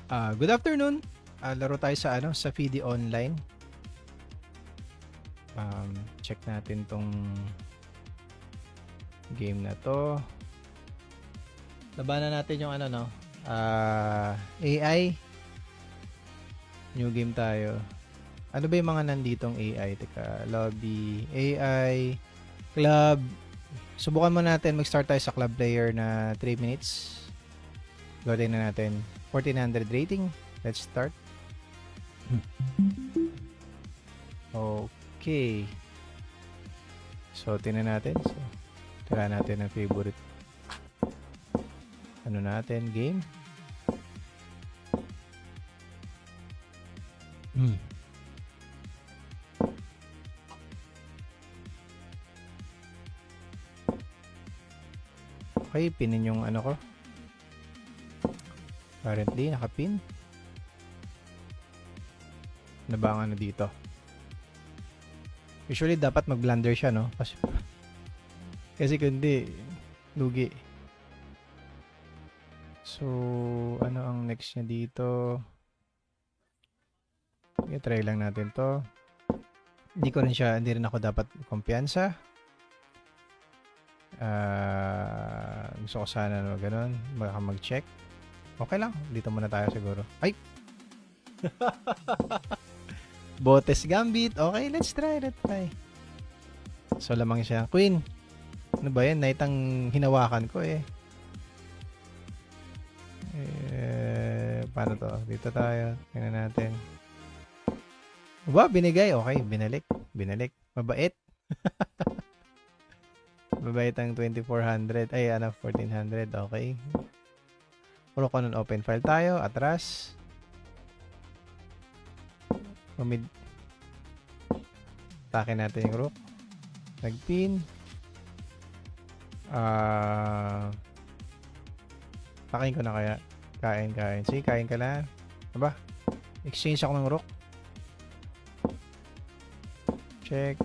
Good afternoon. Laro tayo sa sa FIDE Online. Check natin tong game na to. Labanan natin yung AI. New game tayo. Ano ba yung mga nanditong AI? Teka, lobby, AI, club. Subukan mo natin mag-start tayo sa club player na 3 minutes. Loading na natin. 1400 rating. Let's start. Okay. So, tingnan natin. So, tira natin ang favorite. Ano natin? Game. Okay, pinin yung ko. Currently, nakapin. Ano ba ang dito? Usually, dapat mag-blunder siya, no? Kasi kundi, lugi. So, ano ang next niya dito? I-try lang natin to. Hindi rin ako dapat kumpiyansa. Gusto ko sana ganun. Baka mag-check. Okay lang. Dito muna tayo siguro. Ay! Botes Gambit. Okay, let's try. So, lamang siya. Queen. Ano ba yan? Night ang hinawakan ko eh. Paano to? Dito tayo. Tingnan natin. Binigay. Okay, binalik. Mabait. Mabait ang 2400. Ay, 1400. Okay. Puro ko nun open file tayo. Atras. Take natin yung rook. Nagpin. Pakain ko na kaya. Kain. Sige, kain ka na. Aba? Exchange ako ng rook. Check.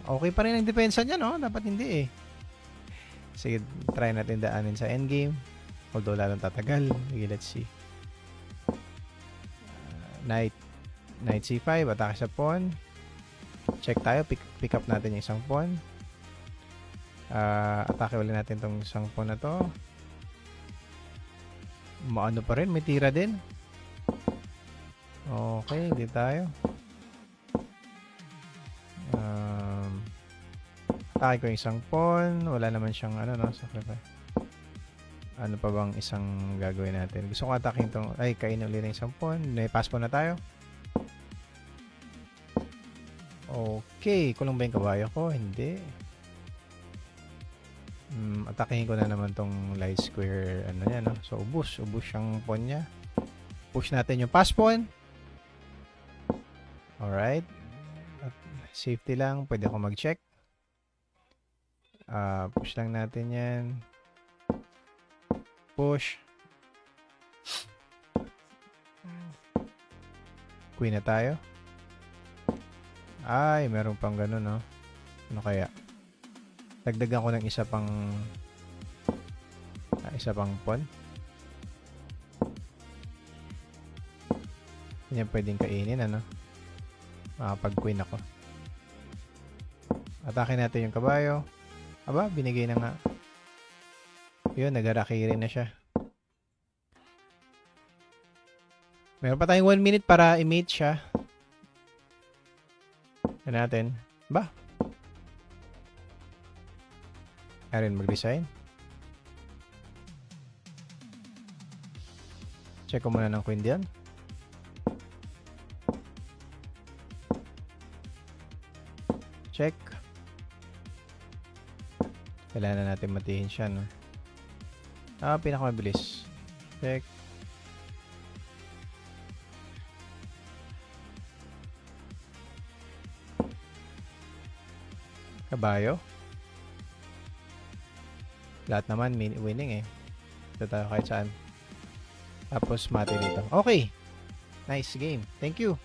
Okay pa rin ang depensa niya, no? Dapat hindi eh. Sige, try natin daanin sa endgame. Although lalong tatagal. Sige, let's see. Knight C5, atake sa pawn. Check tayo, pick up natin yung isang pawn. Atake ulit natin tong isang pawn na to. Maano pa rin, may tira din. Okay, hindi tayo. Atake ko yung isang pawn. Wala naman siyang sacrifice. Ano pa bang isang gagawin natin? Gusto ko atakin itong... Ay, kainin ulit ng isang pawn. May pass pawn na tayo. Okay. Kulong ba yung kabayo ko? Hindi. Atakin ko na naman tong light square. Ano yan, no? So, ubus. Ubus yung pawn niya. Push natin yung pass pawn. Alright. Safety lang. Pwede ako mag-check. Push lang natin yan. Push. Queen na tayo. Ay, meron pang ganun, no? Ano kaya? Dagdagan ko ng isa pang pawn. Yan pwedeng kainin, ano? Makapag-queen ako. Atake natin yung kabayo. Aba, binigay na nga. Yun, nag-arakiri na siya. Meron pa tayong 1 minute para i-mate siya. Yan natin. Ba? Aaron, mag-design. Check ko muna ng queen diyan. Check. Kailangan na natin matihin siya, no? Pinakamabilis. Check. Kabayo. Lahat naman winning eh. Ito tayo kahit saan. Tapos mati dito. Okay. Nice game. Thank you.